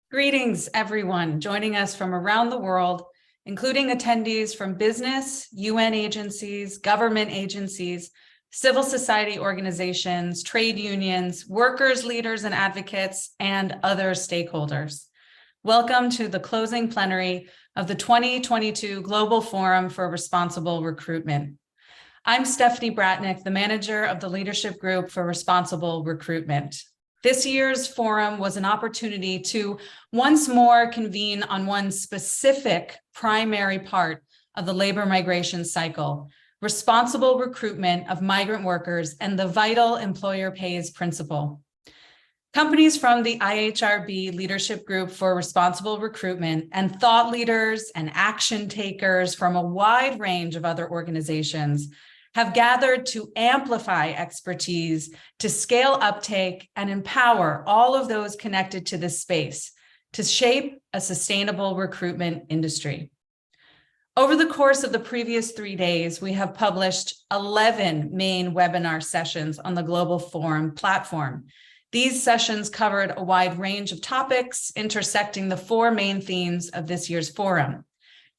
Greetings, everyone joining us from around the world, including attendees from business, UN agencies, government agencies, civil society organizations, trade unions, workers, leaders, and advocates, and other stakeholders. Welcome to the closing plenary of the 2022 Global Forum for Responsible Recruitment. I'm Stephanie Bratnick, the manager of the Leadership Group for Responsible Recruitment. This year's forum was an opportunity to once more convene on one specific primary part of the labor migration cycle, responsible recruitment of migrant workers and the vital employer pays principle. Companies from the IHRB Leadership Group for Responsible Recruitment and thought leaders and action takers from a wide range of other organizations have gathered to amplify expertise, to scale uptake, and empower all of those connected to this space to shape a sustainable recruitment industry. Over the course of the previous 3 days, we have published 11 main webinar sessions on the Global Forum platform. These sessions covered a wide range of topics intersecting the 4 main themes of this year's forum: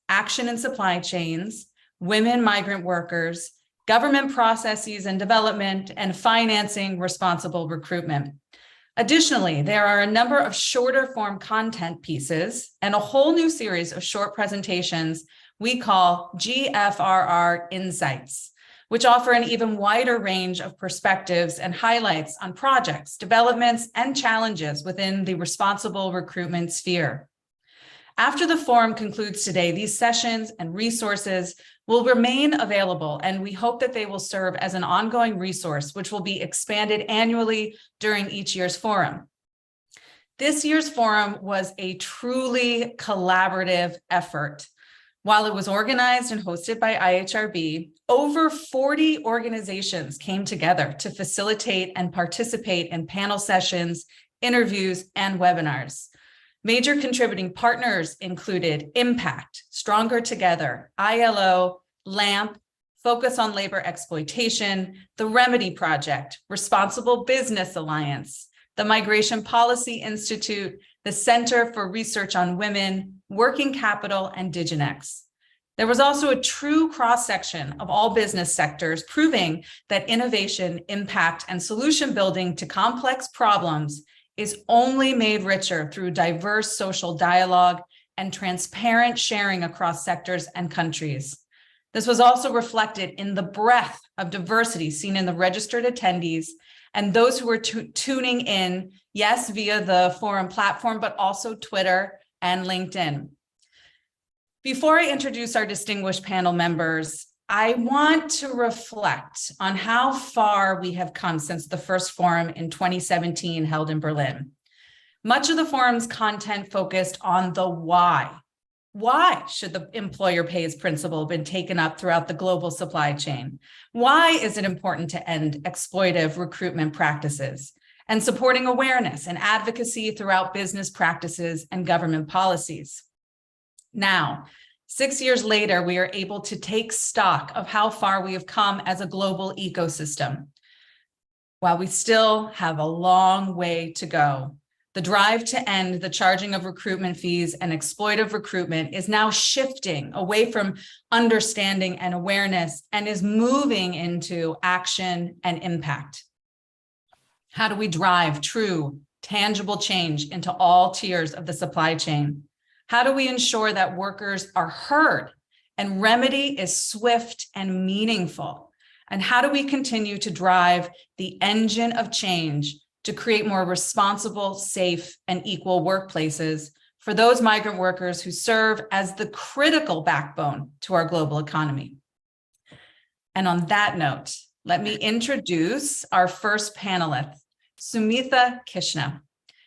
action in supply chains, women migrant workers, government processes and development, and financing responsible recruitment. Additionally, there are a number of shorter form content pieces and a whole new series of short presentations we call GFRR Insights, which offer an even wider range of perspectives and highlights on projects, developments, and challenges within the responsible recruitment sphere. After the forum concludes today, these sessions and resources will remain available, and we hope that they will serve as an ongoing resource, which will be expanded annually during each year's forum. This year's forum was a truly collaborative effort. While it was organized and hosted by IHRB, over 40 organizations came together to facilitate and participate in panel sessions, interviews, and webinars. Major contributing partners included Impact, Stronger Together, ILO, LAMP, Focus on Labor Exploitation, the Remedy Project, Responsible Business Alliance, the Migration Policy Institute, the Center for Research on Women, Working Capital, and Diginex. There was also a true cross-section of all business sectors, proving that innovation, impact, and solution building to complex problems is only made richer through diverse social dialogue and transparent sharing across sectors and countries. This was also reflected in the breadth of diversity seen in the registered attendees and those who were tuning in, yes, via the forum platform, but also Twitter and LinkedIn. Before I introduce our distinguished panel members, I want to reflect on how far we have come since the first forum in 2017 held in Berlin. Much of the forum's content focused on the why. Why should the employer pays principle have been taken up throughout the global supply chain? Why is it important to end exploitive recruitment practices and supporting awareness and advocacy throughout business practices and government policies? Now, 6 years later, we are able to take stock of how far we have come as a global ecosystem. While we still have a long way to go, the drive to end the charging of recruitment fees and exploitive recruitment is now shifting away from understanding and awareness and is moving into action and impact. How do we drive true, tangible change into all tiers of the supply chain? How do we ensure that workers are heard and remedy is swift and meaningful? And how do we continue to drive the engine of change to create more responsible, safe, and equal workplaces for those migrant workers who serve as the critical backbone to our global economy? And on that note, let me introduce our first panelist, Sumitha Krishna.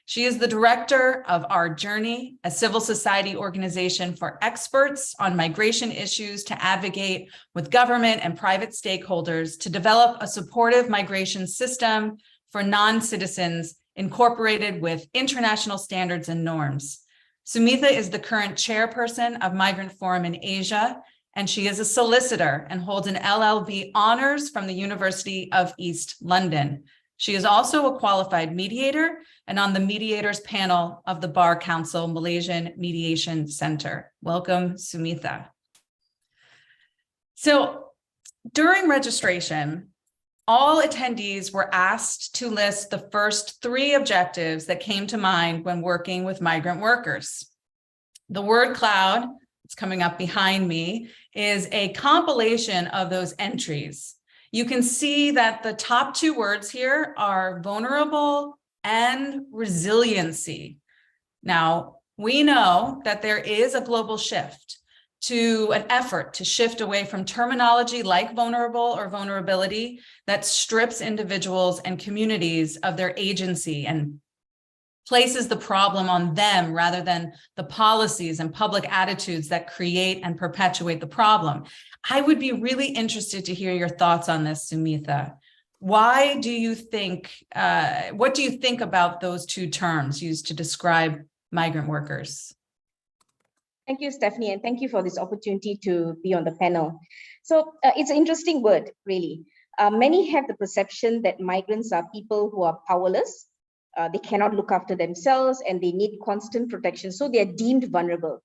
She is the director of Our Journey, a civil society organization for experts on migration issues to advocate with government and private stakeholders to develop a supportive migration system for non-citizens incorporated with international standards and norms. Sumitha is the current chairperson of Migrant Forum in Asia, and she is a solicitor and holds an LLB honors from the University of East London. She is also a qualified mediator and on the mediators panel of the Bar Council Malaysian Mediation Center. Welcome, Sumitha. So during registration, all attendees were asked to list the first 3 objectives that came to mind when working with migrant workers. The word cloud, it's coming up behind me, is a compilation of those entries. You can see that the top 2 words here are vulnerable and resiliency. Now, we know that there is a global shift to an effort to shift away from terminology like vulnerable or vulnerability that strips individuals and communities of their agency and places the problem on them rather than the policies and public attitudes that create and perpetuate the problem. I would be really interested to hear your thoughts on this, Sumitha. Why do you think, what do you think about those 2 terms used to describe migrant workers? Thank you, Stephanie, and thank you for this opportunity to be on the panel. So it's an interesting word, really. Many have the perception that migrants are people who are powerless. They cannot look after themselves and they need constant protection, so they are deemed vulnerable.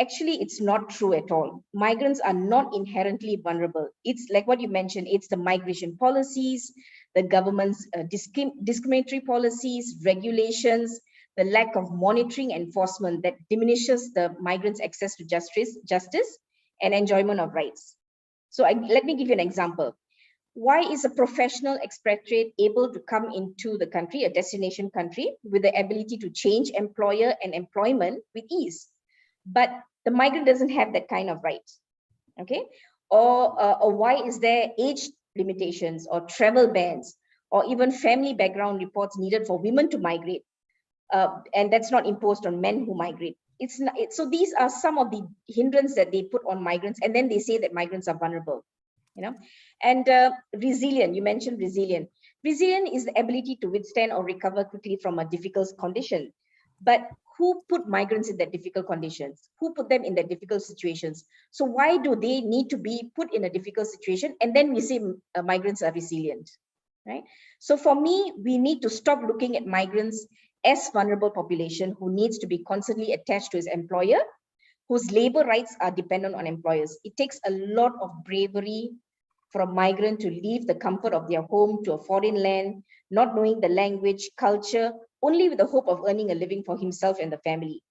Actually, it's not true at all. Migrants are not inherently vulnerable. It's like what you mentioned, it's the migration policies, the government's discriminatory policies, regulations, the lack of monitoring enforcement that diminishes the migrants' access to justice and enjoyment of rights. So let me give you an example. Why is a professional expatriate able to come into the country, a destination country, with the ability to change employer and employment with ease? But the migrant doesn't have that kind of right, okay? Or why is there age limitations or travel bans or even family background reports needed for women to migrate? And that's not imposed on men who migrate. So these are some of the hindrances that they put on migrants, and then they say that migrants are vulnerable, you know. And resilient, you mentioned resilient. Resilient is the ability to withstand or recover quickly from a difficult condition. But who put migrants in that difficult conditions? Who put them in that difficult situations? So why do they need to be put in a difficult situation? And then we say migrants are resilient, right? So for me, we need to stop looking at migrants as vulnerable population who needs to be constantly attached to his employer, whose labor rights are dependent on employers. It takes a lot of bravery for a migrant to leave the comfort of their home to a foreign land, not knowing the language, culture, only with the hope of earning a living for himself and the family.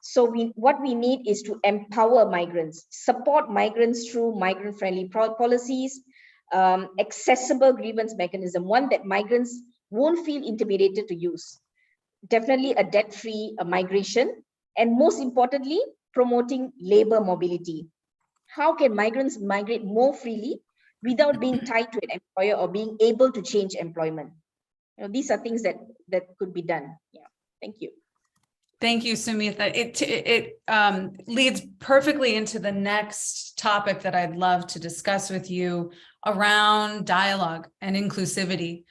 So what we need is to empower migrants, support migrants through migrant-friendly policies, accessible grievance mechanism, one that migrants won't feel intimidated to use. Definitely a debt-free migration, and most importantly, promoting labor mobility. How can migrants migrate more freely without being tied to an employer or being able to change employment? You know, these are things that could be done. Yeah, thank you. Thank you, Sumitha. It leads perfectly into the next topic that I'd love to discuss with you around dialogue and inclusivity.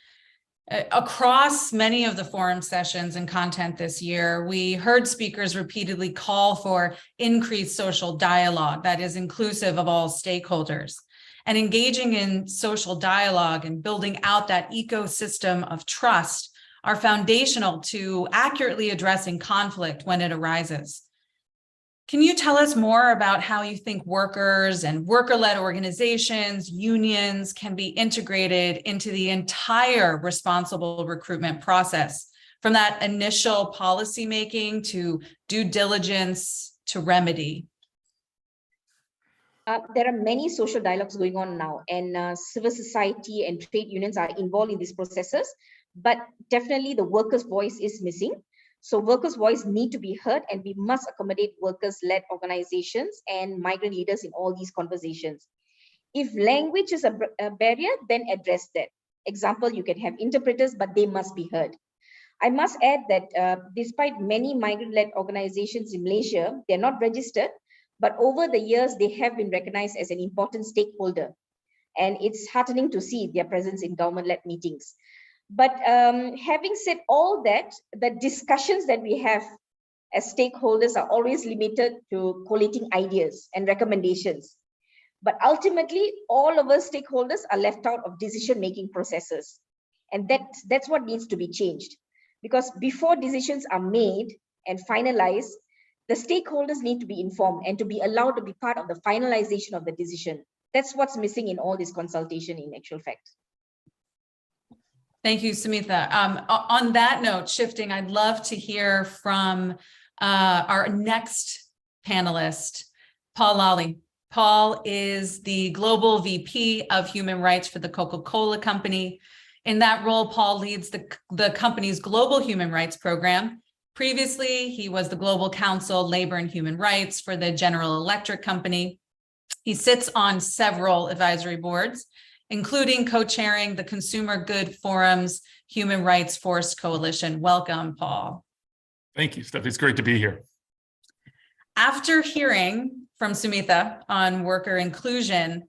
Across many of the forum sessions and content this year, we heard speakers repeatedly call for increased social dialogue that is inclusive of all stakeholders. And engaging in social dialogue and building out that ecosystem of trust are foundational to accurately addressing conflict when it arises. Can you tell us more about how you think workers and worker-led organizations, unions can be integrated into the entire responsible recruitment process, from that initial policymaking to due diligence to remedy? There are many social dialogues going on now, and civil society and trade unions are involved in these processes, but definitely the workers' voice is missing. So workers' voice need to be heard, and we must accommodate workers-led organizations and migrant leaders in all these conversations. If language is a barrier, then address that. Example, you can have interpreters, but they must be heard. I must add that despite many migrant-led organizations in Malaysia, they're not registered, but over the years, they have been recognized as an important stakeholder. And it's heartening to see their presence in government-led meetings. But having said all that, the discussions that we have as stakeholders are always limited to collating ideas and recommendations. But ultimately, all of us stakeholders are left out of decision-making processes. And that's what needs to be changed. Because before decisions are made and finalized, the stakeholders need to be informed and to be allowed to be part of the finalization of the decision. That's what's missing in all this consultation in actual fact. Thank you, Sumitha. On that note, shifting, I'd love to hear from our next panelist, Paul Lally. Paul is the Global VP of Human Rights for the Coca-Cola Company. In that role, Paul leads the company's global human rights program. Previously, he was the Global Counsel, Labor and Human Rights for the General Electric Company. He sits on several advisory boards, including co-chairing the Consumer Good Forum's Human Rights Force Coalition. Welcome, Paul. Thank you, Steph. It's great to be here. After hearing from Sumitha on worker inclusion,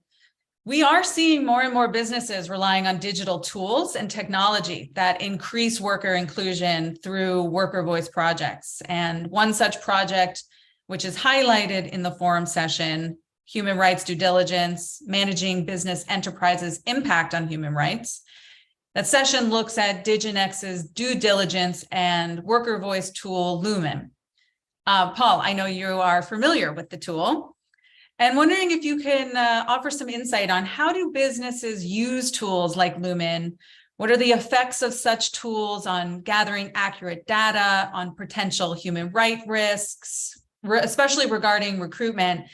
we are seeing more and more businesses relying on digital tools and technology that increase worker inclusion through worker voice projects. And one such project, which is highlighted in the forum session, Human Rights Due Diligence, Managing Business Enterprises' Impact on Human Rights. That session looks at DigiNex's due diligence and worker voice tool, Lumen. Paul, I know you are familiar with the tool. And wondering if you can offer some insight on how do businesses use tools like Lumen? What are the effects of such tools on gathering accurate data on potential human rights risks, especially regarding recruitment?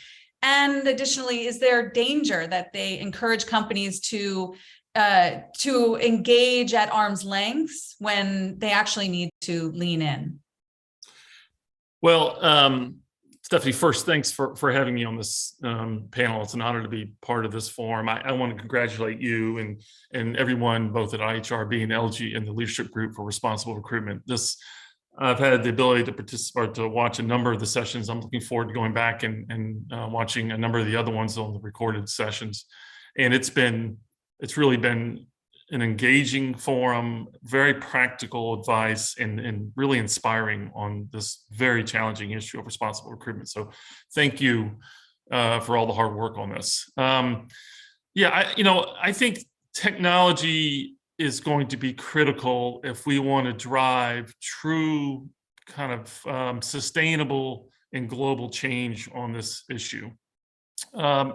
And additionally, is there danger that they encourage companies to engage at arm's length when they actually need to lean in? Well, Stephanie, first, thanks for having me on this panel. It's an honor to be part of this forum. I want to congratulate you and everyone, both at IHRB and LG and the leadership group for Responsible Recruitment. I've had the ability to participate, to watch a number of the sessions. I'm looking forward to going back and watching a number of the other ones on the recorded sessions. And it's really been an engaging forum, very practical advice, and really inspiring on this very challenging issue of responsible recruitment. So thank you for all the hard work on this. I think technology is going to be critical if we want to drive true kind of sustainable and global change on this issue.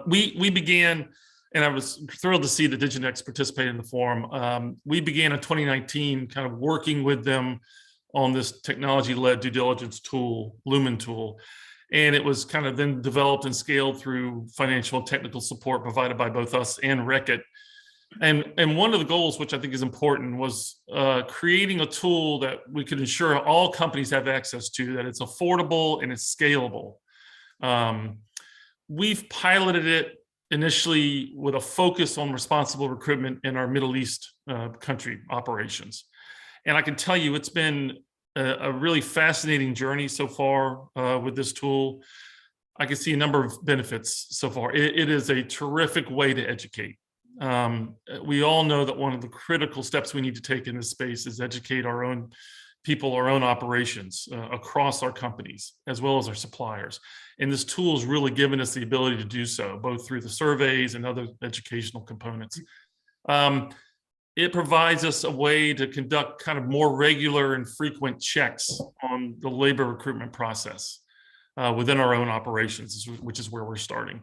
We began, and I was thrilled to see that DigiNex participate in the forum. We began in 2019 kind of working with them on this technology-led due diligence tool, Lumen tool. And it was kind of then developed and scaled through financial and technical support provided by both us and Reckitt. And one of the goals, which I think is important, was creating a tool that we could ensure all companies have access to, that it's affordable and it's scalable. We've piloted it initially with a focus on responsible recruitment in our Middle East country operations. And I can tell you it's been a really fascinating journey so far with this tool. I can see a number of benefits so far. It is a terrific way to educate. We all know that one of the critical steps we need to take in this space is educate our own people, our own operations across our companies, as well as our suppliers. And this tool has really given us the ability to do so, both through the surveys and other educational components. It provides us a way to conduct kind of more regular and frequent checks on the labor recruitment process within our own operations, which is where we're starting.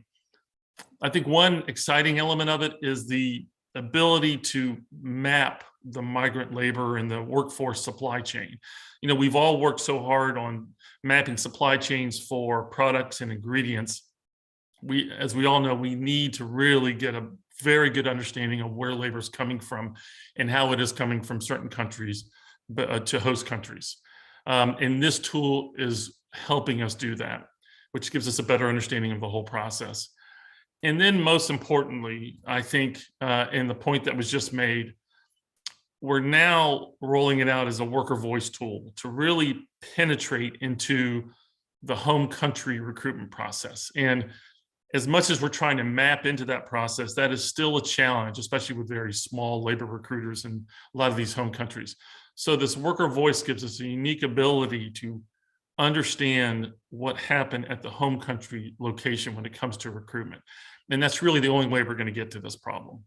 I think one exciting element of it is the ability to map the migrant labor and the workforce supply chain. You know, we've all worked so hard on mapping supply chains for products and ingredients. As we all know, we need to really get a very good understanding of where labor is coming from and how it is coming from certain countries to host countries. And this tool is helping us do that, which gives us a better understanding of the whole process. And then most importantly, I think, and the point that was just made, we're now rolling it out as a worker voice tool to really penetrate into the home country recruitment process. And as much as we're trying to map into that process, that is still a challenge, especially with very small labor recruiters in a lot of these home countries. So this worker voice gives us a unique ability to understand what happened at the home country location when it comes to recruitment. And that's really the only way we're going to get to this problem.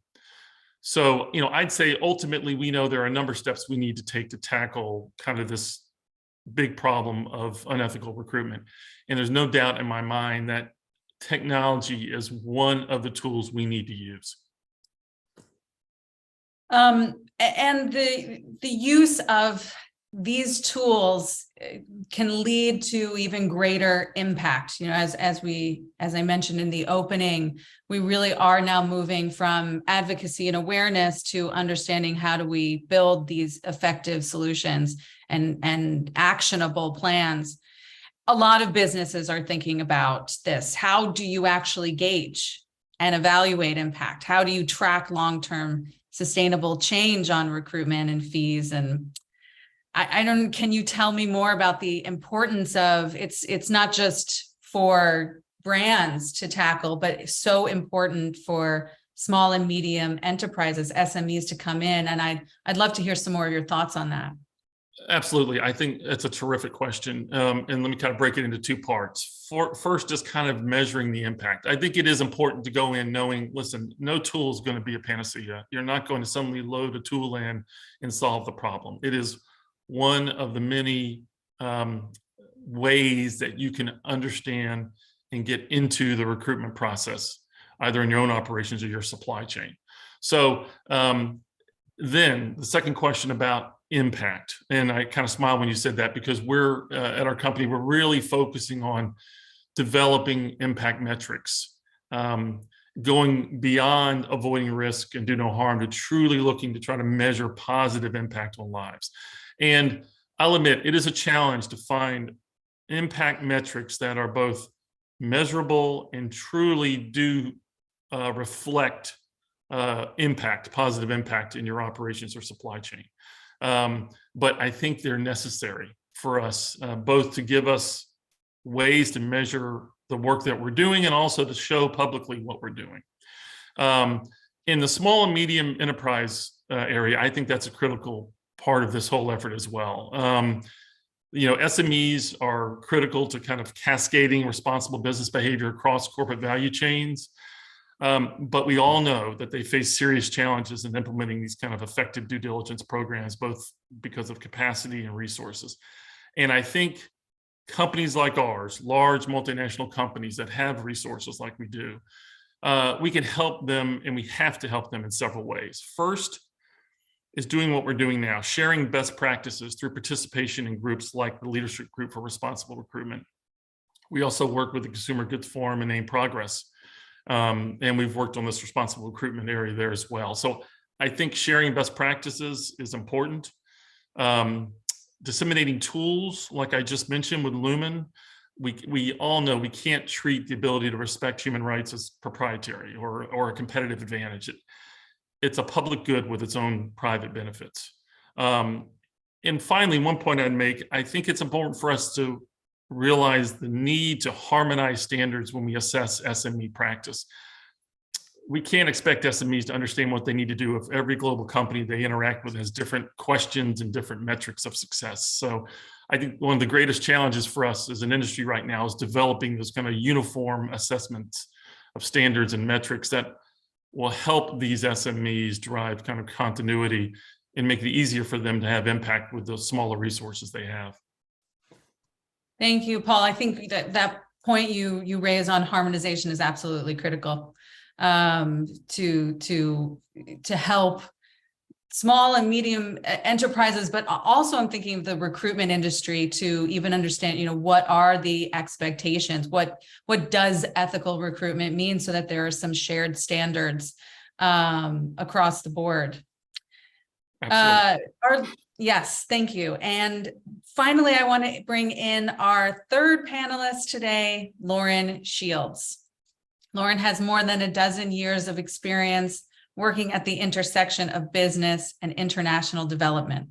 So, I'd say ultimately we know there are a number of steps we need to take to tackle kind of this big problem of unethical recruitment. And there's no doubt in my mind that technology is one of the tools we need to use. And the use of these tools can lead to even greater impact. As I mentioned in the opening, we really are now moving from advocacy and awareness to understanding how do we build these effective solutions and actionable plans. A lot of businesses are thinking about this. How do you actually gauge and evaluate impact? How do you track long-term sustainable change on recruitment and fees? And can you tell me more about the importance of it's not just for brands to tackle, but it's so important for small and medium enterprises, SMEs, to come in. And I'd love to hear some more of your thoughts on that. Absolutely. I think that's a terrific question. And let me kind of break it into two parts. First, just kind of measuring the impact. I think it is important to go in knowing, listen, no tool is going to be a panacea. You're not going to suddenly load a tool in and solve the problem. It is one of the many ways that you can understand and get into the recruitment process, either in your own operations or your supply chain. So then the second question about impact, and I kind of smiled when you said that, because we're at our company, we're really focusing on developing impact metrics, going beyond avoiding risk and do no harm to truly looking to try to measure positive impact on lives. And I'll admit, it is a challenge to find impact metrics that are both measurable and truly do reflect impact, positive impact in your operations or supply chain. But I think they're necessary for us, both to give us ways to measure the work that we're doing and also to show publicly what we're doing. In the small and medium enterprise area, I think that's a critical part of this whole effort as well. SMEs are critical to kind of cascading responsible business behavior across corporate value chains. But we all know that they face serious challenges in implementing these kind of effective due diligence programs, both because of capacity and resources. And I think companies like ours, large multinational companies that have resources like we do, we can help them, and we have to help them in several ways. First is doing what we're doing now, sharing best practices through participation in groups like the Leadership Group for Responsible Recruitment. We also work with the Consumer Goods Forum and Name Progress. And we've worked on this responsible recruitment area there as well. So I think sharing best practices is important. Disseminating tools, like I just mentioned with Lumen, we all know we can't treat the ability to respect human rights as proprietary or a competitive advantage. It's a public good with its own private benefits. And finally, one point I'd make, I think it's important for us to realize the need to harmonize standards when we assess SME practice. We can't expect SMEs to understand what they need to do if every global company they interact with has different questions and different metrics of success. So I think one of the greatest challenges for us as an industry right now is developing those kind of uniform assessments of standards and metrics that will help these SMEs drive kind of continuity and make it easier for them to have impact with the smaller resources they have. Thank you, Paul. I think that point you raise on harmonization is absolutely critical to help small and medium enterprises, but also I'm thinking of the recruitment industry to even understand, what are the expectations? What does ethical recruitment mean, so that there are some shared standards across the board. Yes, thank you. And finally, I want to bring in our third panelist today, Lauren Shields. Lauren has more than a dozen years of experience working at the intersection of business and international development.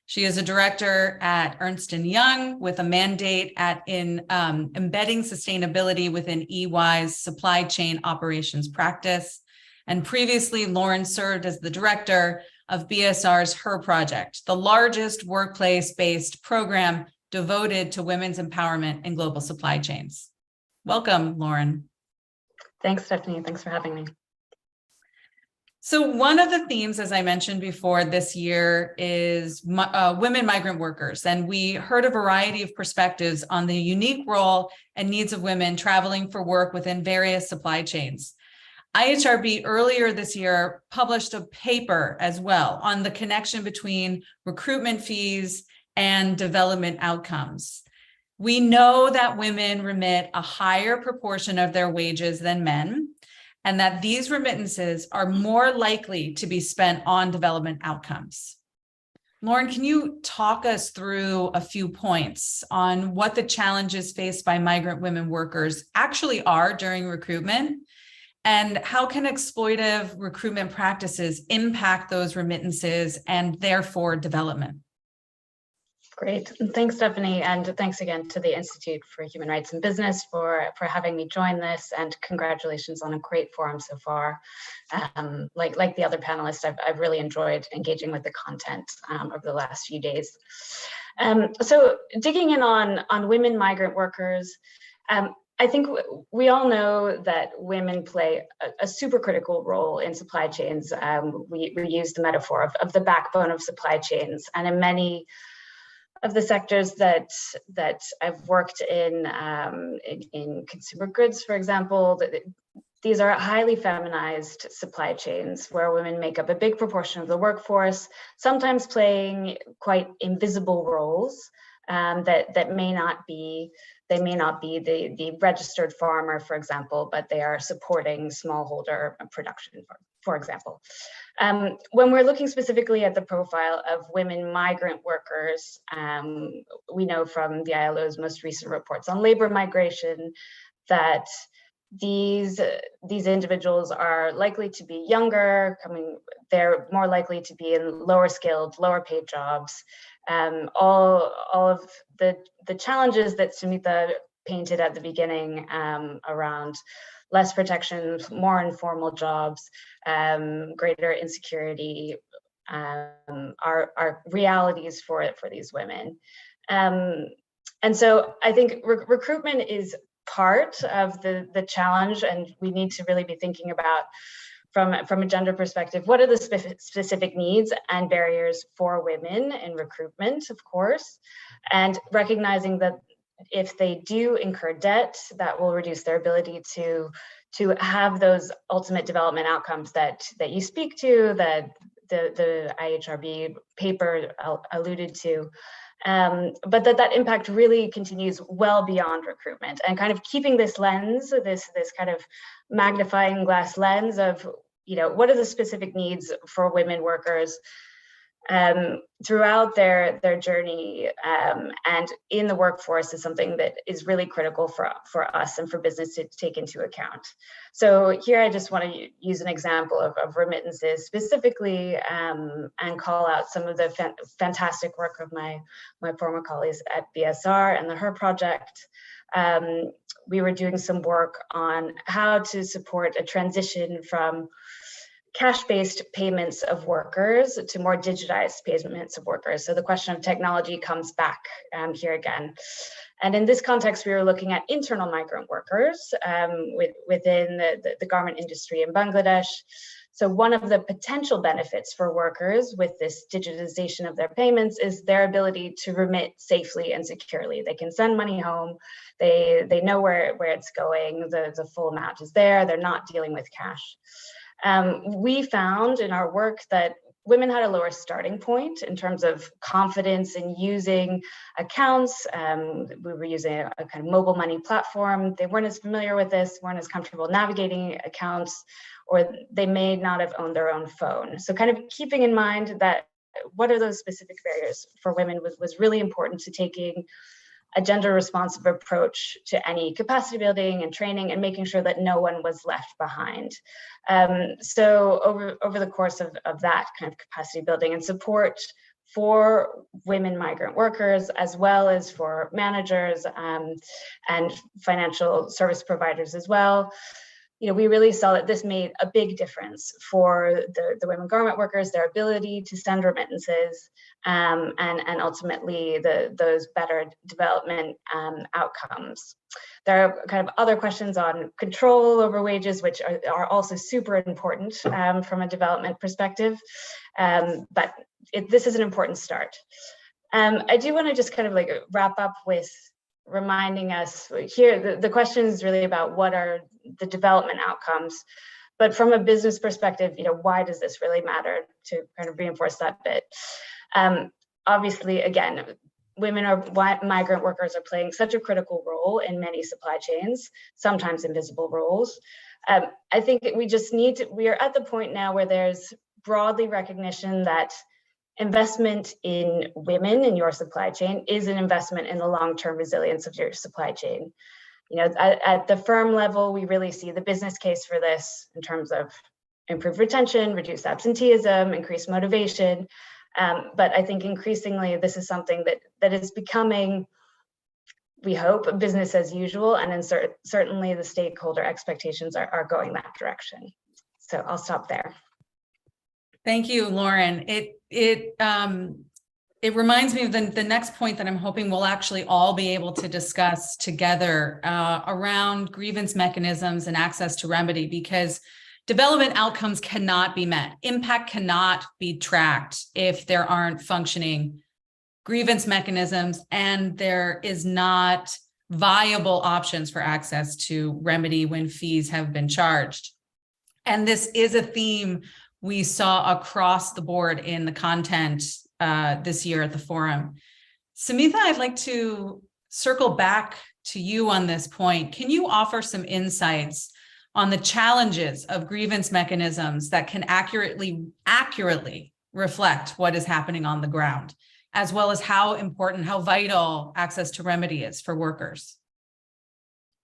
She is a director at Ernst & Young with a mandate in embedding sustainability within EY's supply chain operations practice. And previously, Lauren served as the director of BSR's Her Project, the largest workplace-based program devoted to women's empowerment in global supply chains. Welcome, Lauren. Thanks, Stephanie. Thanks for having me. So one of the themes, as I mentioned before, this year is women migrant workers. And we heard a variety of perspectives on the unique role and needs of women traveling for work within various supply chains. IHRB earlier this year published a paper as well on the connection between recruitment fees and development outcomes. We know that women remit a higher proportion of their wages than men, and that these remittances are more likely to be spent on development outcomes. Lauren, can you talk us through a few points on what the challenges faced by migrant women workers actually are during recruitment, and how can exploitive recruitment practices impact those remittances and therefore development? Great. Thanks, Stephanie. And thanks again to the Institute for Human Rights and Business for having me join this, and congratulations on a great forum so far. Like the other panelists, I've really enjoyed engaging with the content over the last few days. So digging in on women migrant workers, I think we all know that women play a super critical role in supply chains. We use the metaphor of the backbone of supply chains, and in many of the sectors that I've worked in consumer goods, for example, these are highly feminized supply chains where women make up a big proportion of the workforce, sometimes playing quite invisible roles that may not be the registered farmer, for example, but they are supporting smallholder production, for example. When we're looking specifically at the profile of women migrant workers, we know from the ILO's most recent reports on labor migration that these individuals are likely to be younger, they're more likely to be in lower skilled, lower paid jobs. All of the challenges that Sumita painted at the beginning around less protection, more informal jobs, greater insecurity are realities for these women. And so I think recruitment is part of the challenge, and we need to really be thinking about from a gender perspective, what are the specific needs and barriers for women in recruitment, of course, and recognizing that if they do incur debt, that will reduce their ability to have those ultimate development outcomes that you speak to, that the IHRB paper alluded to, but that impact really continues well beyond recruitment, and kind of keeping this lens, this kind of magnifying glass lens of, what are the specific needs for women workers throughout their journey and in the workforce is something that is really critical for us and for business to take into account. So here I just want to use an example of remittances specifically and call out some of the fantastic work of my former colleagues at BSR and the HER project. We were doing some work on how to support a transition from cash-based payments of workers to more digitized payments of workers. So the question of technology comes back here again. And in this context, we were looking at internal migrant workers within the garment industry in Bangladesh. So one of the potential benefits for workers with this digitization of their payments is their ability to remit safely and securely. They can send money home. They know where it's going. The full amount is there. They're not dealing with cash. We found in our work that women had a lower starting point in terms of confidence in using accounts. We were using a kind of mobile money platform. They weren't as familiar with this, weren't as comfortable navigating accounts, or they may not have owned their own phone. So kind of keeping in mind that what are those specific barriers for women was really important to taking a gender responsive approach to any capacity building and training and making sure that no one was left behind. So over the course of that kind of capacity building and support for women migrant workers, as well as for managers and financial service providers as well, we really saw that this made a big difference for the women garment workers, their ability to send remittances, and ultimately those better development outcomes. There are kind of other questions on control over wages, which are also super important from a development perspective, but this is an important start. I do want to just kind of like wrap up with reminding us here, the question is really about what are the development outcomes, but from a business perspective, why does this really matter, to kind of reinforce that bit. Obviously, again, migrant workers are playing such a critical role in many supply chains, sometimes invisible roles. I think we are at the point now where there's broadly recognition that investment in women in your supply chain is an investment in the long-term resilience of your supply chain. At the firm level, we really see the business case for this in terms of improved retention, reduced absenteeism, increased motivation. But I think increasingly, this is something that is becoming, we hope, business as usual, and then certainly the stakeholder expectations are going that direction. So I'll stop there. Thank you, Lauren. It reminds me of the next point that I'm hoping we'll actually all be able to discuss together around grievance mechanisms and access to remedy, because development outcomes cannot be met. Impact cannot be tracked if there aren't functioning grievance mechanisms and there is not viable options for access to remedy when fees have been charged. And this is a theme we saw across the board in the content this year at the forum. Samitha, I'd like to circle back to you on this point. Can you offer some insights on the challenges of grievance mechanisms that can accurately reflect what is happening on the ground, as well as how important, how vital access to remedy is for workers?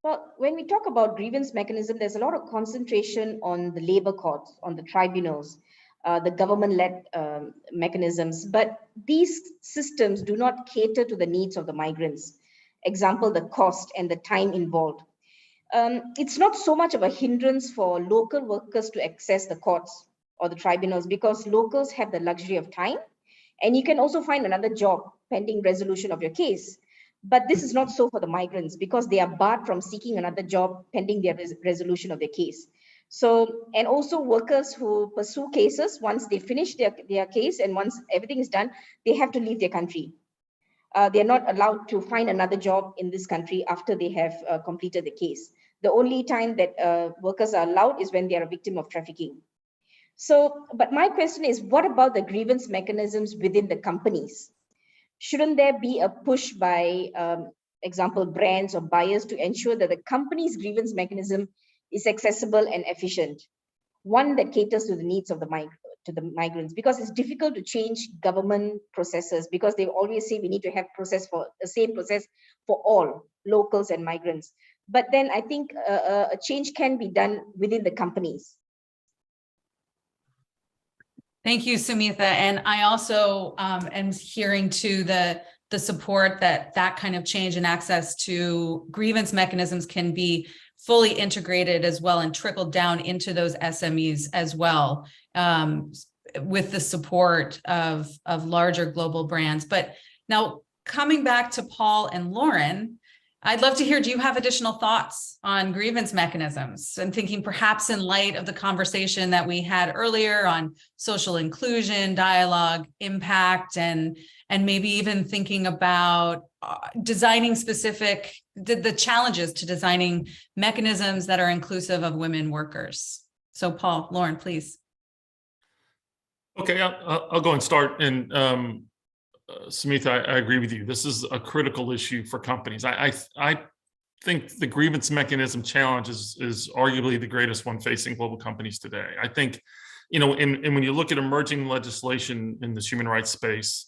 Well, when we talk about grievance mechanism, there's a lot of concentration on the labor courts, on the tribunals, the government-led mechanisms, but these systems do not cater to the needs of the migrants. Example, the cost and the time involved. It's not so much of a hindrance for local workers to access the courts or the tribunals, because locals have the luxury of time, and you can also find another job pending resolution of your case. But this is not so for the migrants, because they are barred from seeking another job pending their resolution of their case. So, and also workers who pursue cases, once they finish their case and once everything is done, they have to leave their country. They're not allowed to find another job in this country after they have completed the case. The only time that workers are allowed is when they are a victim of trafficking. So, but my question is, what about the grievance mechanisms within the companies? Shouldn't there be a push by, example, brands or buyers to ensure that the company's grievance mechanism is accessible and efficient? One that caters to the needs of the migrants, because it's difficult to change government processes, because they always say we need to have the same process for all locals and migrants. But then I think a change can be done within the companies. Thank you, Samitha. And I also am hearing to the support that kind of change and access to grievance mechanisms can be fully integrated as well and trickled down into those SMEs as well, with the support of larger global brands. But now coming back to Paul and Lauren, I'd love to hear, do you have additional thoughts on grievance mechanisms? And thinking perhaps in light of the conversation that we had earlier on social inclusion, dialogue, impact, and maybe even thinking about designing specific, the challenges to designing mechanisms that are inclusive of women workers. So Paul, Lauren, please. Okay, I'll go and start. And Samitha, I agree with you. This is a critical issue for companies. I think the grievance mechanism challenge is arguably the greatest one facing global companies today. I think, and when you look at emerging legislation in this human rights space,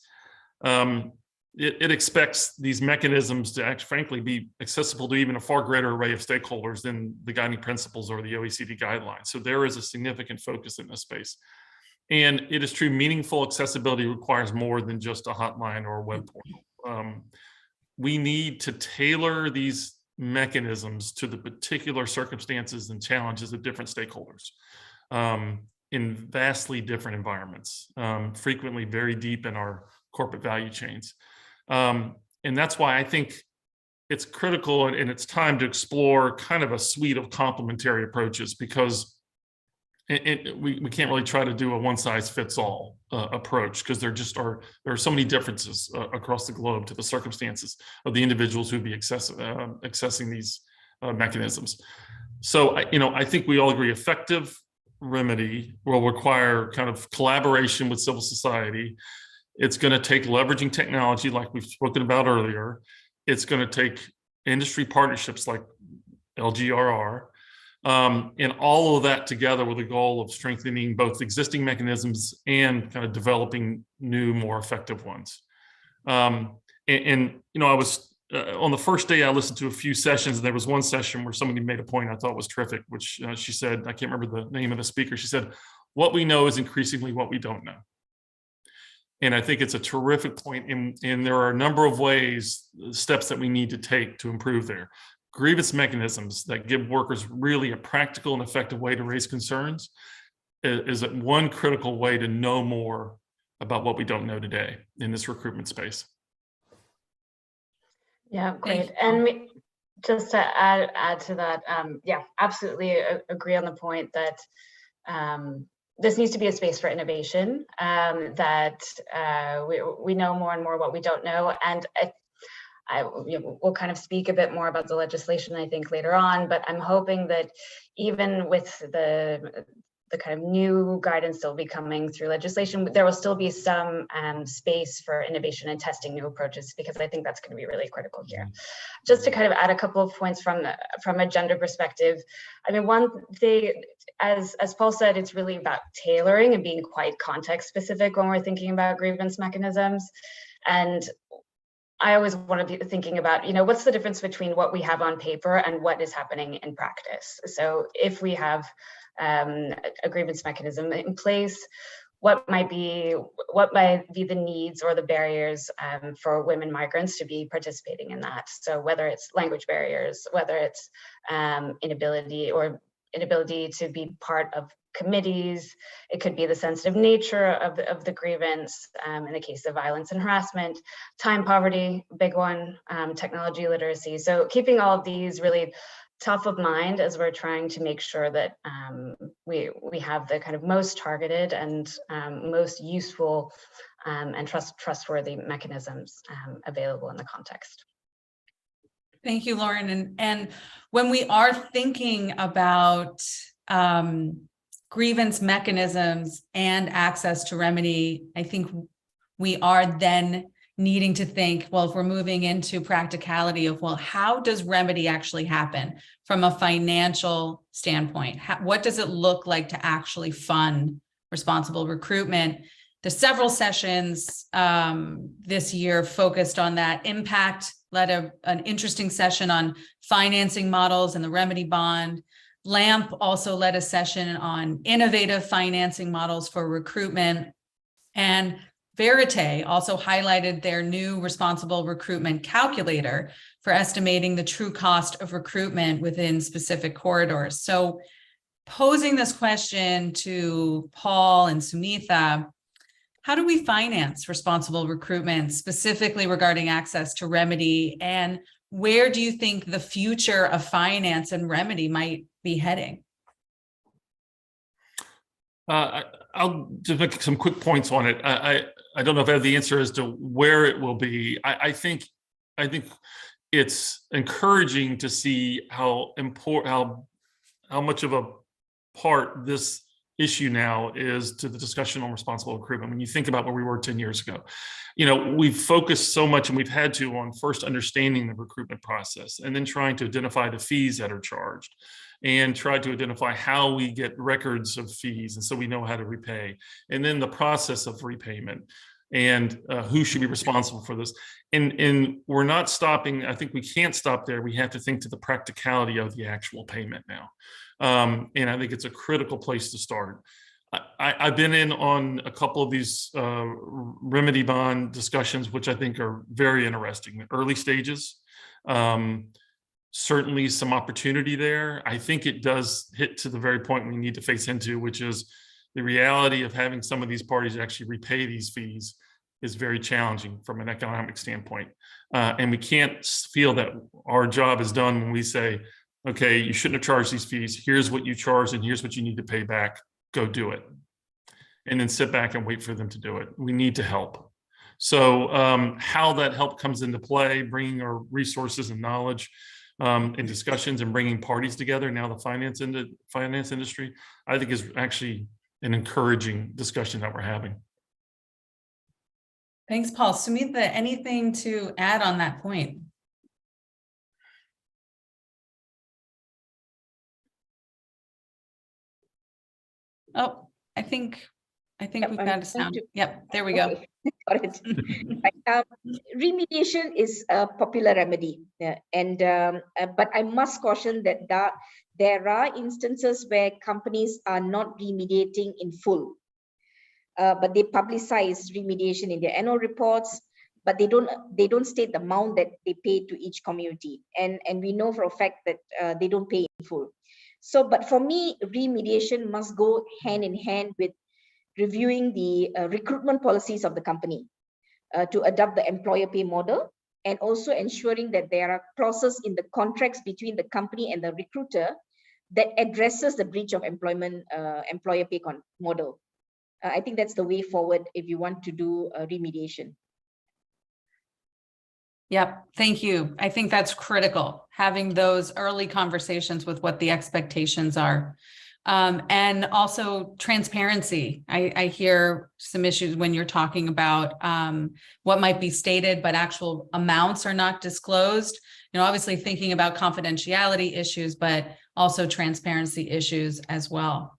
it expects these mechanisms to frankly be accessible to even a far greater array of stakeholders than the guiding principles or the OECD guidelines. So there is a significant focus in this space. And it is true, meaningful accessibility requires more than just a hotline or a web portal. We need to tailor these mechanisms to the particular circumstances and challenges of different stakeholders in vastly different environments, frequently very deep in our corporate value chains. And that's why I think it's critical and it's time to explore kind of a suite of complementary approaches, because we can't really try to do a one-size-fits-all approach, because there are so many differences across the globe to the circumstances of the individuals who would be accessing these mechanisms. So, I think we all agree effective remedy will require kind of collaboration with civil society. It's going to take leveraging technology like we've spoken about earlier. It's going to take industry partnerships like LGRR. And all of that together with the goal of strengthening both existing mechanisms and kind of developing new, more effective ones. I was on the first day, I listened to a few sessions, and there was one session where somebody made a point I thought was terrific, which she said, I can't remember the name of the speaker. She said, "What we know is increasingly what we don't know." And I think it's a terrific point, and there are a number of steps that we need to take to improve there. Grievance mechanisms that give workers really a practical and effective way to raise concerns is one critical way to know more about what we don't know today in this recruitment space. Yeah, great. And just to add to that, yeah, absolutely agree on the point that this needs to be a space for innovation, that we know more and more what we don't know. And we'll kind of speak a bit more about the legislation, I think, later on, but I'm hoping that even with the kind of new guidance that will be coming through legislation, there will still be some space for innovation and testing new approaches, because I think that's going to be really critical here. Just to kind of add a couple of points from a gender perspective, I mean, one thing, as Paul said, it's really about tailoring and being quite context specific when we're thinking about grievance mechanisms. And I always want to be thinking about, what's the difference between what we have on paper and what is happening in practice? So if we have a grievance mechanism in place, what might be the needs or the barriers for women migrants to be participating in that? So whether it's language barriers, whether it's inability to be part of committees, it could be the sensitive nature of the grievance, in the case of violence and harassment, time poverty, big one, technology literacy. So keeping all of these really top of mind as we're trying to make sure that we have the kind of most targeted and most useful and trustworthy mechanisms available in the context. Thank you, Lauren. And when we are thinking about grievance mechanisms and access to remedy, I think we are then needing to think, well, if we're moving into practicality of, well, how does remedy actually happen from a financial standpoint? What does it look like to actually fund responsible recruitment? The several sessions this year focused on that. Impact led an interesting session on financing models and the remedy bond. LAMP also led a session on innovative financing models for recruitment. And Verite also highlighted their new responsible recruitment calculator for estimating the true cost of recruitment within specific corridors. So posing this question to Paul and Sumitha, how do we finance responsible recruitment, specifically regarding access to remedy? And where do you think the future of finance and remedy might be heading? I'll just make some quick points on it. I don't know if I have the answer as to where it will be. I think it's encouraging to see how much of a part this issue now is to the discussion on responsible recruitment. When you think about where we were 10 years ago, we've focused so much, and we've had to, on first understanding the recruitment process, and then trying to identify the fees that are charged, and try to identify how we get records of fees, and so we know how to repay, and then the process of repayment, and who should be responsible for this. And we're not stopping. I think we can't stop there. We have to think to the practicality of the actual payment now. And I think it's a critical place to start. I've been in on a couple of these remedy bond discussions, which I think are very interesting. Early stages. certainly some opportunity there. I think it does hit to the very point we need to face into, which is the reality of having some of these parties actually repay these fees is very challenging from an economic standpoint. And we can't feel that our job is done when we say, okay, you shouldn't have charged these fees. Here's what you charged and here's what you need to pay back. Go do it. And then sit back and wait for them to do it. We need to help. So how that help comes into play, bringing our resources and knowledge and discussions and bringing parties together, now the finance industry, I think is actually an encouraging discussion that we're having. Thanks, Paul. Sumita, anything to add on that point? Oh, I think we've got a sound. Yep, there we go. Okay. Got it. Right. Remediation is a popular remedy, but I must caution that there are instances where companies are not remediating in full, but they publicize remediation in their annual reports, but they don't state the amount that they pay to each community, and we know for a fact that they don't pay in full. So, but for me, remediation must go hand in hand with reviewing the recruitment policies of the company to adopt the employer pay model, and also ensuring that there are clauses in the contracts between the company and the recruiter that addresses the breach of employment employer pay model. I think that's the way forward if you want to do remediation. Yep, thank you. I think that's critical, having those early conversations with what the expectations are. And also transparency. I hear some issues when you're talking about what might be stated, but actual amounts are not disclosed. You know, obviously thinking about confidentiality issues, but also transparency issues as well.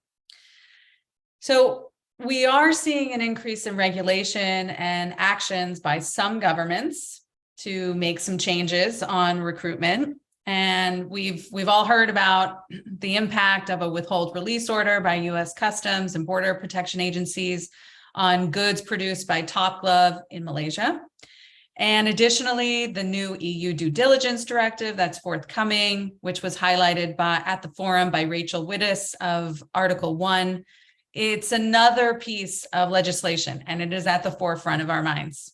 So we are seeing an increase in regulation and actions by some governments to make some changes on recruitment. And we've all heard about the impact of a withhold release order by U.S. Customs and Border Protection agencies on goods produced by Top Glove in Malaysia. And additionally, the new EU due diligence directive that's forthcoming, which was highlighted at the forum by Rachel Wittes of Article 1. It's another piece of legislation, and it is at the forefront of our minds.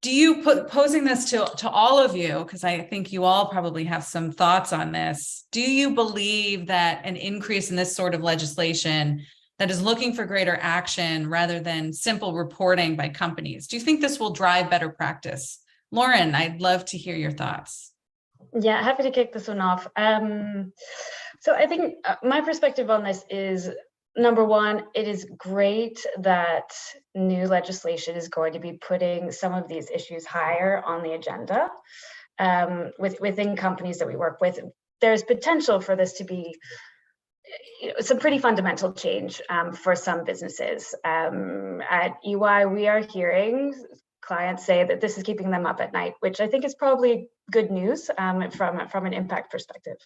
Do you posing this to all of you, because I think you all probably have some thoughts on this, do you believe that an increase in this sort of legislation that is looking for greater action rather than simple reporting by companies, do you think this will drive better practice? Lauren, I'd love to hear your thoughts. Yeah, happy to kick this one off. So I think my perspective on this is, number one, it is great that new legislation is going to be putting some of these issues higher on the agenda within companies that we work with. There's potential for this to be some pretty fundamental change for some businesses. At EY, we are hearing clients say that this is keeping them up at night, which I think is probably good news from an impact perspective.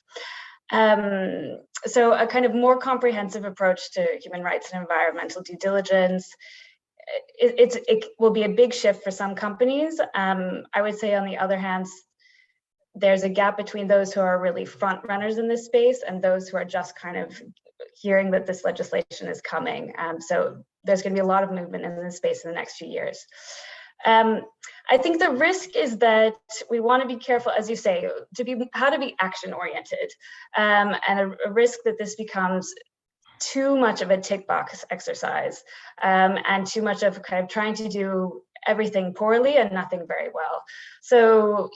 So a kind of more comprehensive approach to human rights and environmental due diligence, it will be a big shift for some companies. I would say on the other hand, there's a gap between those who are really front runners in this space and those who are just kind of hearing that this legislation is coming. So there's going to be a lot of movement in this space in the next few years. I think the risk is that we want to be careful, as you say, how to be action oriented, and a risk that this becomes too much of a tick box exercise, and too much of kind of trying to do everything poorly and nothing very well. So,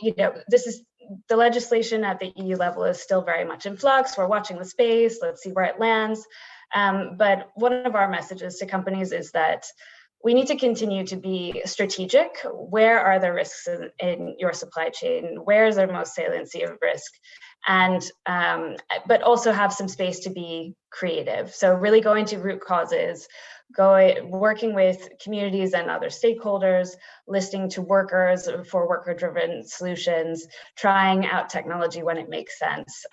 the legislation at the EU level is still very much in flux. We're watching the space. Let's see where it lands. But one of our messages to companies is that we need to continue to be strategic. Where are the risks in your supply chain? Where is there most saliency of risk? And but also have some space to be creative. So really going to root causes, working with communities and other stakeholders, listening to workers for worker-driven solutions, trying out technology when it makes sense.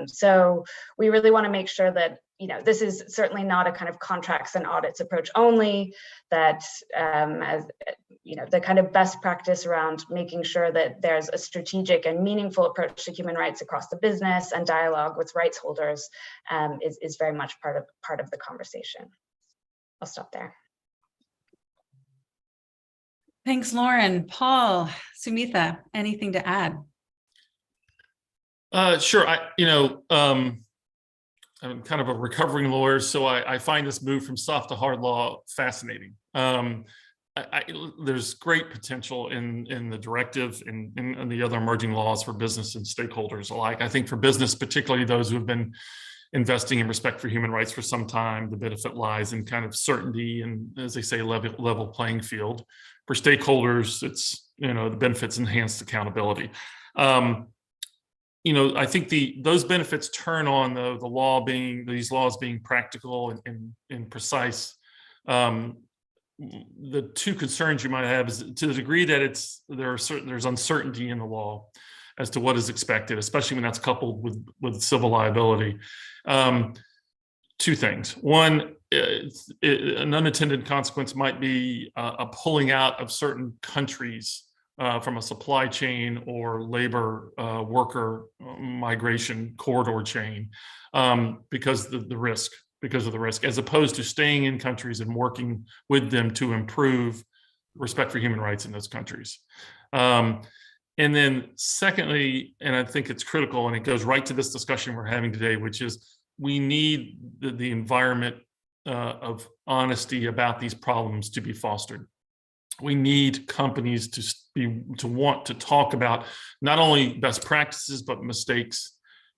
So we really want to make sure that this is certainly not a kind of contracts and audits approach only, that as the kind of best practice around making sure that there's a strategic and meaningful approach to human rights across the business and dialogue with rights holders is very much part of the conversation. I'll stop there. Thanks, Lauren. Paul, Sumitha, anything to add? Sure. I'm kind of a recovering lawyer, so I find this move from soft to hard law fascinating. There's great potential in the directive and the other emerging laws for business and stakeholders alike. I think for business, particularly those who have been investing in respect for human rights for some time, the benefit lies in kind of certainty and, as they say, level playing field. For stakeholders, it's, the benefits enhanced accountability. I think those benefits turn on these laws being practical and precise. The two concerns you might have is to the degree that there's uncertainty in the law as to what is expected, especially when that's coupled with civil liability. Two things. One, an unintended consequence might be a pulling out of certain countries from a supply chain or labor worker migration corridor chain because of the risk, as opposed to staying in countries and working with them to improve respect for human rights in those countries. And then secondly, and I think it's critical, and it goes right to this discussion we're having today, which is we need the environment of honesty about these problems to be fostered. We need companies to want to talk about not only best practices but mistakes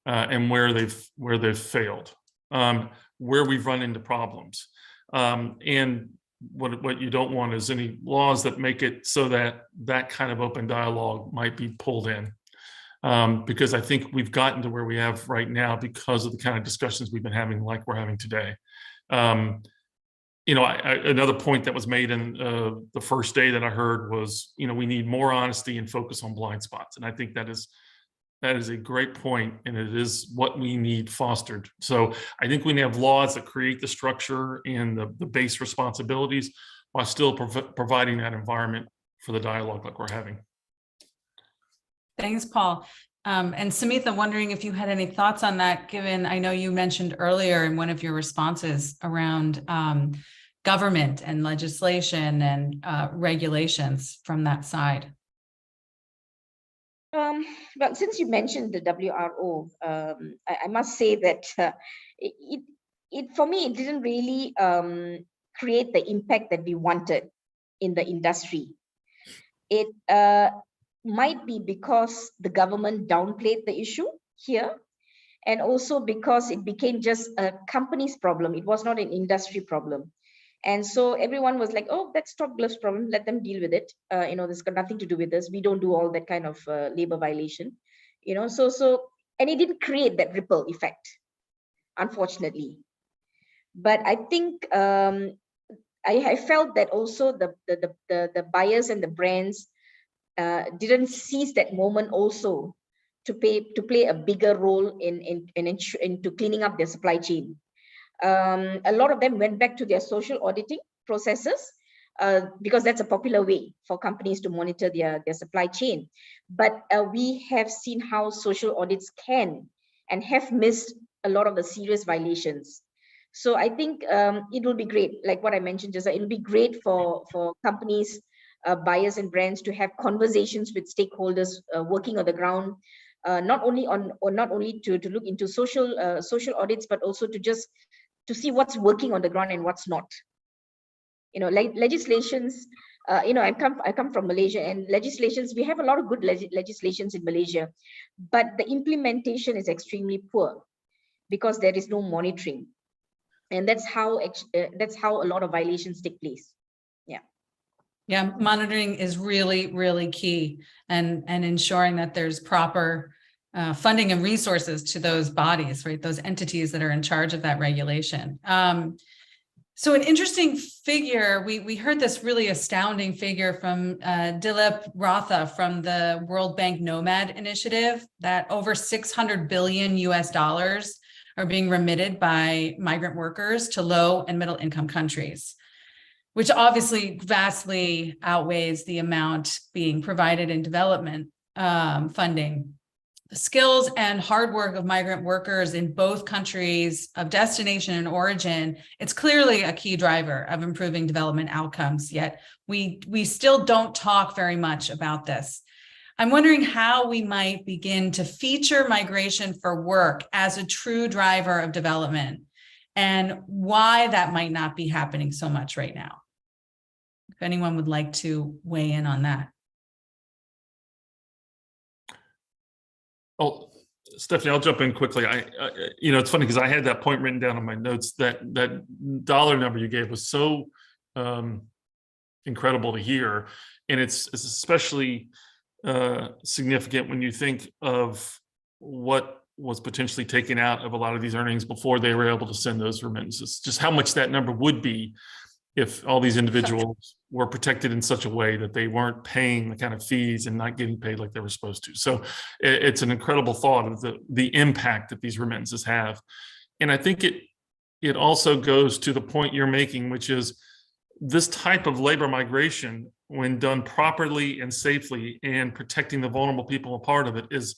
and where they've failed, where we've run into problems, and what you don't want is any laws that make it so that kind of open dialogue might be pulled in, because I think we've gotten to where we have right now because of the kind of discussions we've been having, like we're having today. Another point that was made in the first day that I heard was, we need more honesty and focus on blind spots. And I think that is a great point, and it is what we need fostered. So I think we have laws that create the structure and the base responsibilities while still providing that environment for the dialogue like we're having. Thanks, Paul. And Sumitha, wondering if you had any thoughts on that, given I know you mentioned earlier in one of your responses around government and legislation and regulations from that side. Well, since you mentioned the WRO, I must say that for me, it didn't really create the impact that we wanted in the industry. It might be because the government downplayed the issue here, and also because it became just a company's problem. It was not an industry problem. And so everyone was like, oh, that's Top Glove's problem. Let them deal with it. This got nothing to do with us. We don't do all that kind of labor violation. And it didn't create that ripple effect, unfortunately. But I think I felt that also the buyers and the brands didn't seize that moment also to play a bigger role into cleaning up their supply chain. A lot of them went back to their social auditing processes because that's a popular way for companies to monitor their supply chain. But we have seen how social audits can and have missed a lot of the serious violations. So I think it will be great, like what I mentioned, just it will be great for companies, buyers and brands to have conversations with stakeholders working on the ground, not only to look into social audits, but also to see what's working on the ground and what's not. Like legislations, I come from Malaysia, and legislations, we have a lot of good legislations in Malaysia, but the implementation is extremely poor because there is no monitoring. And that's how a lot of violations take place. Yeah, monitoring is really, really key, and ensuring that there's proper funding and resources to those bodies, right? Those entities that are in charge of that regulation. So an interesting figure, we heard this really astounding figure from Dilip Ratha from the World Bank Nomad Initiative, that over $600 billion are being remitted by migrant workers to low and middle income countries, which obviously vastly outweighs the amount being provided in development funding. The skills and hard work of migrant workers in both countries of destination and origin, it's clearly a key driver of improving development outcomes, yet we still don't talk very much about this. I'm wondering how we might begin to feature migration for work as a true driver of development and why that might not be happening so much right now. If anyone would like to weigh in on that. Oh, Stephanie, I'll jump in quickly. It's funny because I had that point written down on my notes. That dollar number you gave was so incredible to hear, and it's especially significant when you think of what was potentially taken out of a lot of these earnings before they were able to send those remittances. Just how much that number would be if all these individuals were protected in such a way that they weren't paying the kind of fees and not getting paid like they were supposed to. So it's an incredible thought of the impact that these remittances have. And I think it also goes to the point you're making, which is this type of labor migration, when done properly and safely and protecting the vulnerable people a part of it, is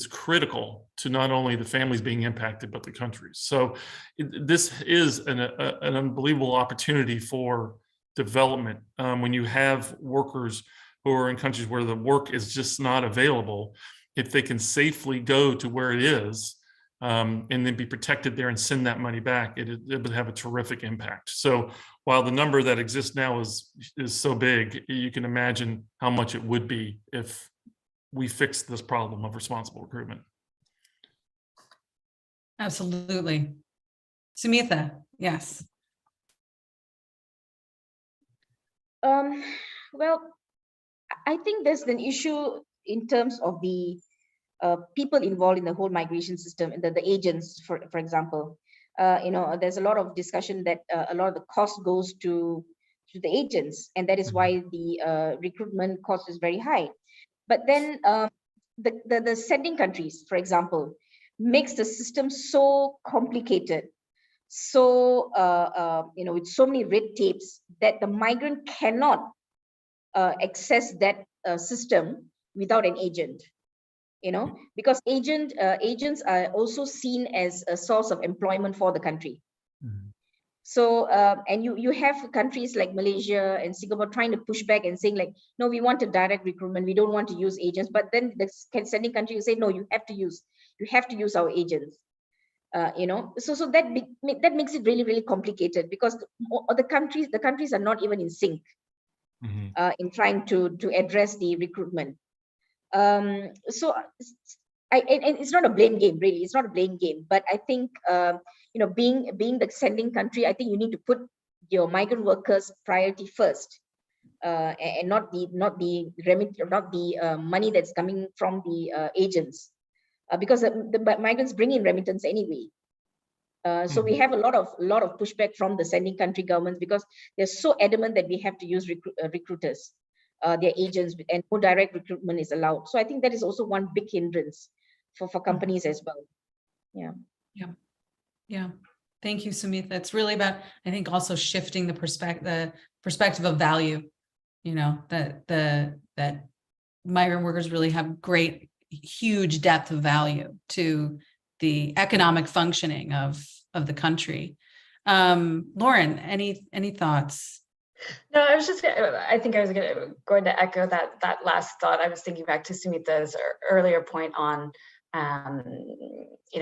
critical to not only the families being impacted, but the countries. So this is an unbelievable opportunity for development when you have workers who are in countries where the work is just not available. If they can safely go to where it is and then be protected there and send that money back, it would have a terrific impact. So while the number that exists now is so big, you can imagine how much it would be if we fix this problem of responsible recruitment. Absolutely. Sumitha, yes. Well, I think there's an issue in terms of the people involved in the whole migration system, the agents, for example. There's a lot of discussion that a lot of the cost goes to the agents, and that is why the recruitment cost is very high. But then the sending countries, for example, makes the system so complicated, so with so many red tapes that the migrant cannot access that system without an agent. Because agents are also seen as a source of employment for the country. Mm-hmm. So, and you have countries like Malaysia and Singapore trying to push back and saying like, no, we want a direct recruitment. We don't want to use agents. But then the sending country will say, no, you have to use our agents. So that makes it really, really complicated because the countries are not even in sync in trying to address the recruitment. And it's not a blame game, really. It's not a blame game, but I think being the sending country, I think you need to put your migrant workers priority first, and not the money that's coming from the agents, because the migrants bring in remittance anyway. So we have a lot of pushback from the sending country governments because they're so adamant that we have to use recruiters. Their agents, and no direct recruitment is allowed. So I think that is also one big hindrance for companies as well. Yeah. Thank you, Sumitha. It's really about, I think, also shifting the perspective of value. That migrant workers really have great, huge depth of value to the economic functioning of the country. Lauren, any thoughts? No, I think I was going to echo that last thought. I was thinking back to Sumitha's earlier point on,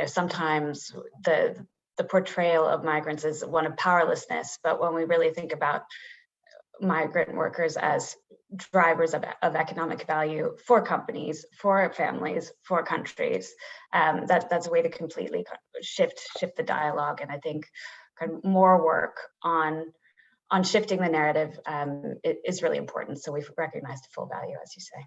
sometimes the portrayal of migrants is one of powerlessness, but when we really think about migrant workers as drivers of economic value for companies, for families, for countries, that's a way to completely shift the dialogue. And I think kind of more work on shifting the narrative is really important. So we've recognized the full value, as you say.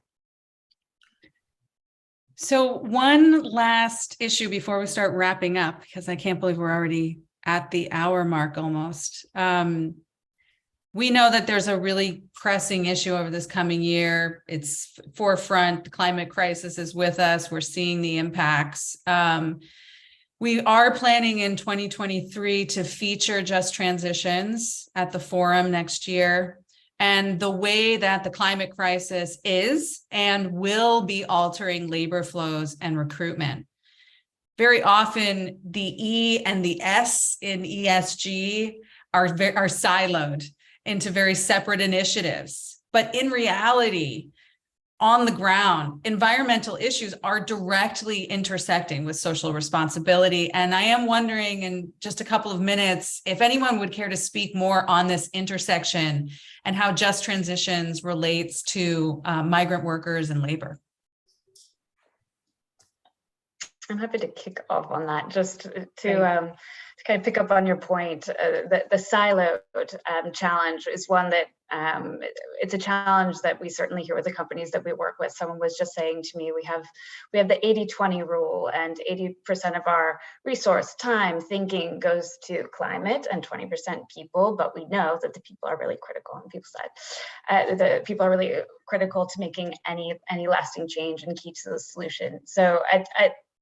So one last issue before we start wrapping up, because I can't believe we're already at the hour mark almost. We know that there's a really pressing issue over this coming year. It's forefront. The climate crisis is with us. We're seeing the impacts. We are planning in 2023 to feature just transitions at the forum next year. And the way that the climate crisis is and will be altering labor flows and recruitment. Very often the E and the S in ESG are siloed into very separate initiatives. But in reality, on the ground, environmental issues are directly intersecting with social responsibility. And I am wondering in just a couple of minutes, if anyone would care to speak more on this intersection and how just transitions relates to migrant workers and labor. I'm happy to kick off on that, just to kind of pick up on your point. The siloed challenge is one that it's a challenge that we certainly hear with the companies that we work with. Someone was just saying to me, we have the 80-20 rule, and 80% of our resource, time, thinking goes to climate and 20% people, but we know that the people are really critical on people's side. The people are really critical to making any lasting change and key to the solution. So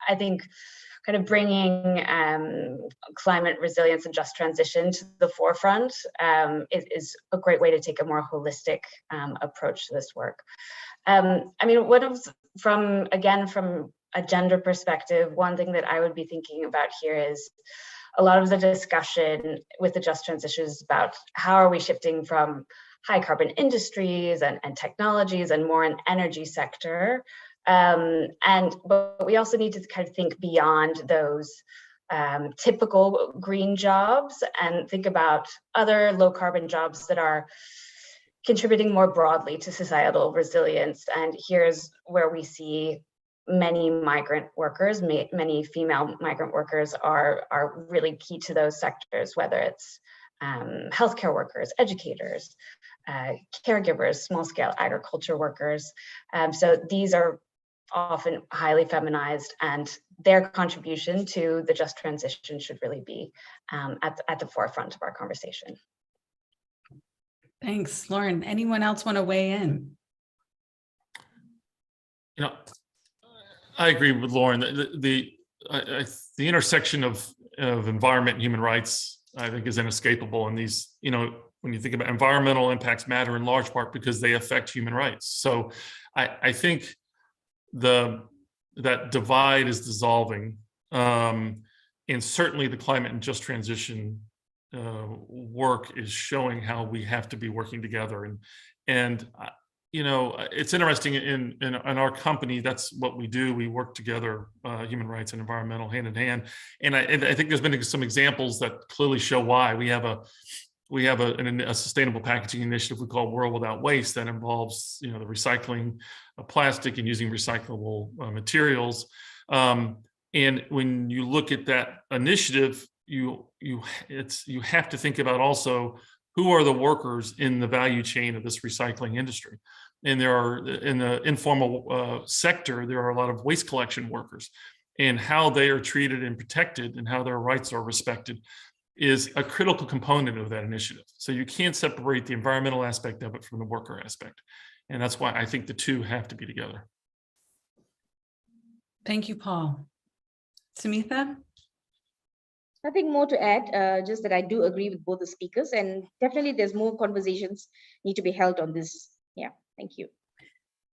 I think kind of bringing climate resilience and just transition to the forefront is a great way to take a more holistic approach to this work. I mean, from a gender perspective, one thing that I would be thinking about here is a lot of the discussion with the just transition is about how are we shifting from high carbon industries and technologies and more an energy sector. But we also need to kind of think beyond those typical green jobs and think about other low carbon jobs that are contributing more broadly to societal resilience. And here's where we see many migrant workers, many female migrant workers are really key to those sectors, whether it's healthcare workers, educators, caregivers, small scale agriculture workers. So these are often highly feminized, and their contribution to the just transition should really be at the forefront of our conversation. Thanks, Lauren. Anyone else want to weigh in? You know, I agree with Lauren. The intersection of environment and human rights, I think, is inescapable. And these, you know, when you think about environmental impacts matter in large part because they affect human rights. So I think that divide is dissolving, and certainly the climate and just transition work is showing how we have to be working together. And you know, it's interesting in our company, that's what we do. We work together, human rights and environmental hand in hand. And I think there's been some examples that clearly show why. We have a sustainable packaging initiative we call World Without Waste that involves, you know, the recycling of plastic and using recyclable materials. And when you look at that initiative, you have to think about also who are the workers in the value chain of this recycling industry. And there are, in the informal sector, there are a lot of waste collection workers, and how they are treated and protected and how their rights are respected is a critical component of that initiative. So you can't separate the environmental aspect of it from the worker aspect. And that's why I think the two have to be together. Thank you, Paul. Samitha? Nothing more to add, just that I do agree with both the speakers, and definitely there's more conversations need to be held on this. Yeah, thank you.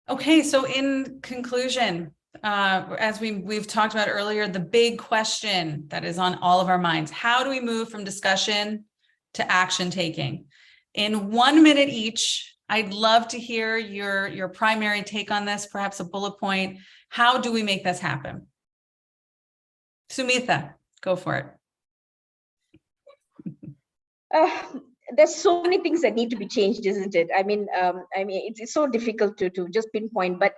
Okay, so in conclusion, as we've talked about earlier, the big question that is on all of our minds: how do we move from discussion to action taking? In 1 minute each, I'd love to hear your primary take on this, perhaps a bullet point. How do we make this happen? Sumitha, go for it. There's so many things that need to be changed, isn't it? I mean, it's so difficult to just pinpoint, but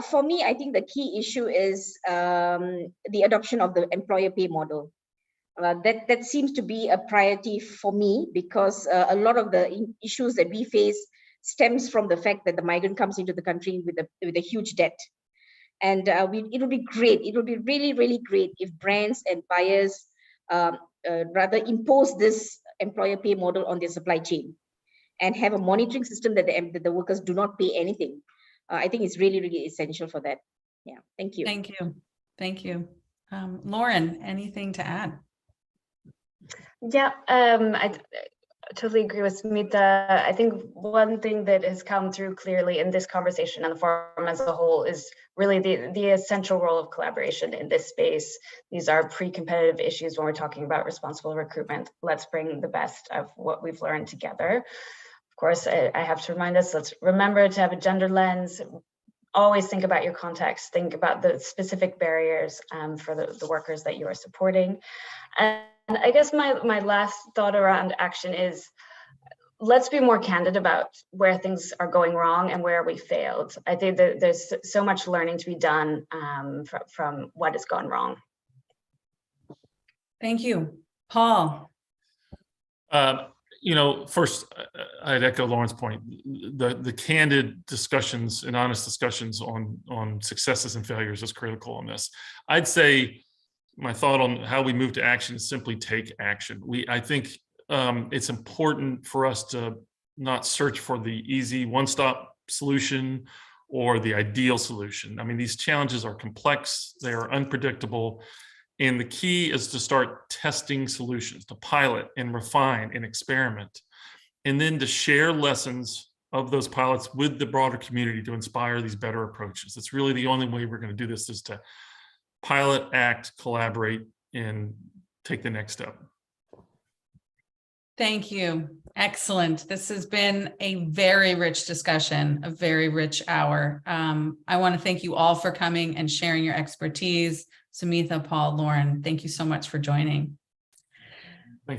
for me, I think the key issue is the adoption of the employer pay model. That seems to be a priority for me, because a lot of the issues that we face stems from the fact that the migrant comes into the country with a huge debt. And it'll be great. It will be really, really great if brands and buyers rather impose this employer pay model on their supply chain and have a monitoring system that the workers do not pay anything. I think it's really, really essential for that. Yeah, thank you. Thank you. Thank you. Lauren, anything to add? Yeah, I totally agree with Smita. I think one thing that has come through clearly in this conversation and the forum as a whole is really the essential role of collaboration in this space. These are pre-competitive issues when we're talking about responsible recruitment. Let's bring the best of what we've learned together. Of course, I have to remind us, let's remember to have a gender lens. Always think about your context, think about the specific barriers for the workers that you are supporting. And I guess my last thought around action is, let's be more candid about where things are going wrong and where we failed. I think that there's so much learning to be done from what has gone wrong. Thank you. Paul. First, I'd echo Lauren's point. The candid discussions and honest discussions on successes and failures is critical on this. I'd say my thought on how we move to action is simply take action. I think it's important for us to not search for the easy one-stop solution or the ideal solution. I mean, these challenges are complex, they are unpredictable, and the key is to start testing solutions, to pilot and refine and experiment, and then to share lessons of those pilots with the broader community to inspire these better approaches. It's really the only way we're going to do this, is to pilot, act, collaborate, and take the next step. Thank you. Excellent. This has been a very rich discussion, a very rich hour. I want to thank you all for coming and sharing your expertise. Sumitha, Paul, Lauren, thank you so much for joining.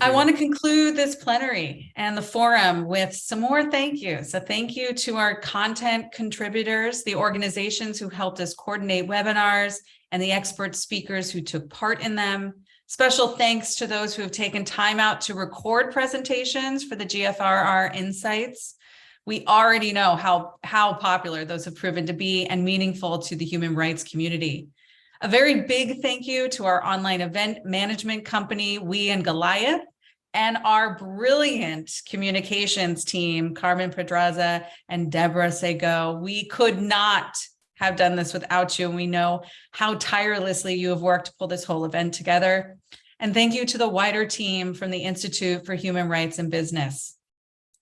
I want to conclude this plenary and the forum with some more thank yous. So thank you to our content contributors, the organizations who helped us coordinate webinars, and the expert speakers who took part in them. Special thanks to those who have taken time out to record presentations for the GFRR Insights. We already know how popular those have proven to be and meaningful to the human rights community. A very big thank you to our online event management company, We and Goliath, and our brilliant communications team, Carmen Pedraza and Deborah Sego. We could not have done this without you, and we know how tirelessly you have worked to pull this whole event together. And thank you to the wider team from the Institute for Human Rights and Business.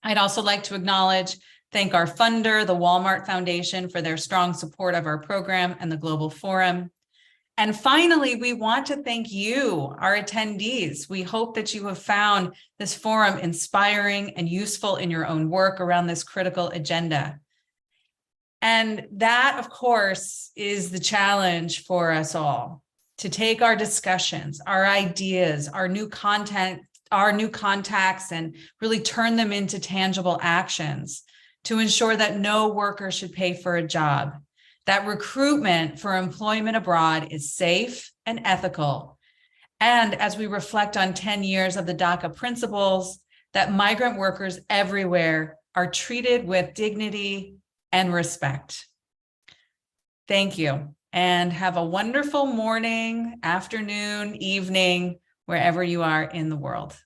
I'd also like to thank our funder, the Walmart Foundation, for their strong support of our program and the Global Forum. And finally, we want to thank you, our attendees. We hope that you have found this forum inspiring and useful in your own work around this critical agenda. And that, of course, is the challenge for us all, to take our discussions, our ideas, our new content, our new contacts, and really turn them into tangible actions to ensure that no worker should pay for a job, that recruitment for employment abroad is safe and ethical. And as we reflect on 10 years of the DACA principles, that migrant workers everywhere are treated with dignity and respect. Thank you, and have a wonderful morning, afternoon, evening, wherever you are in the world.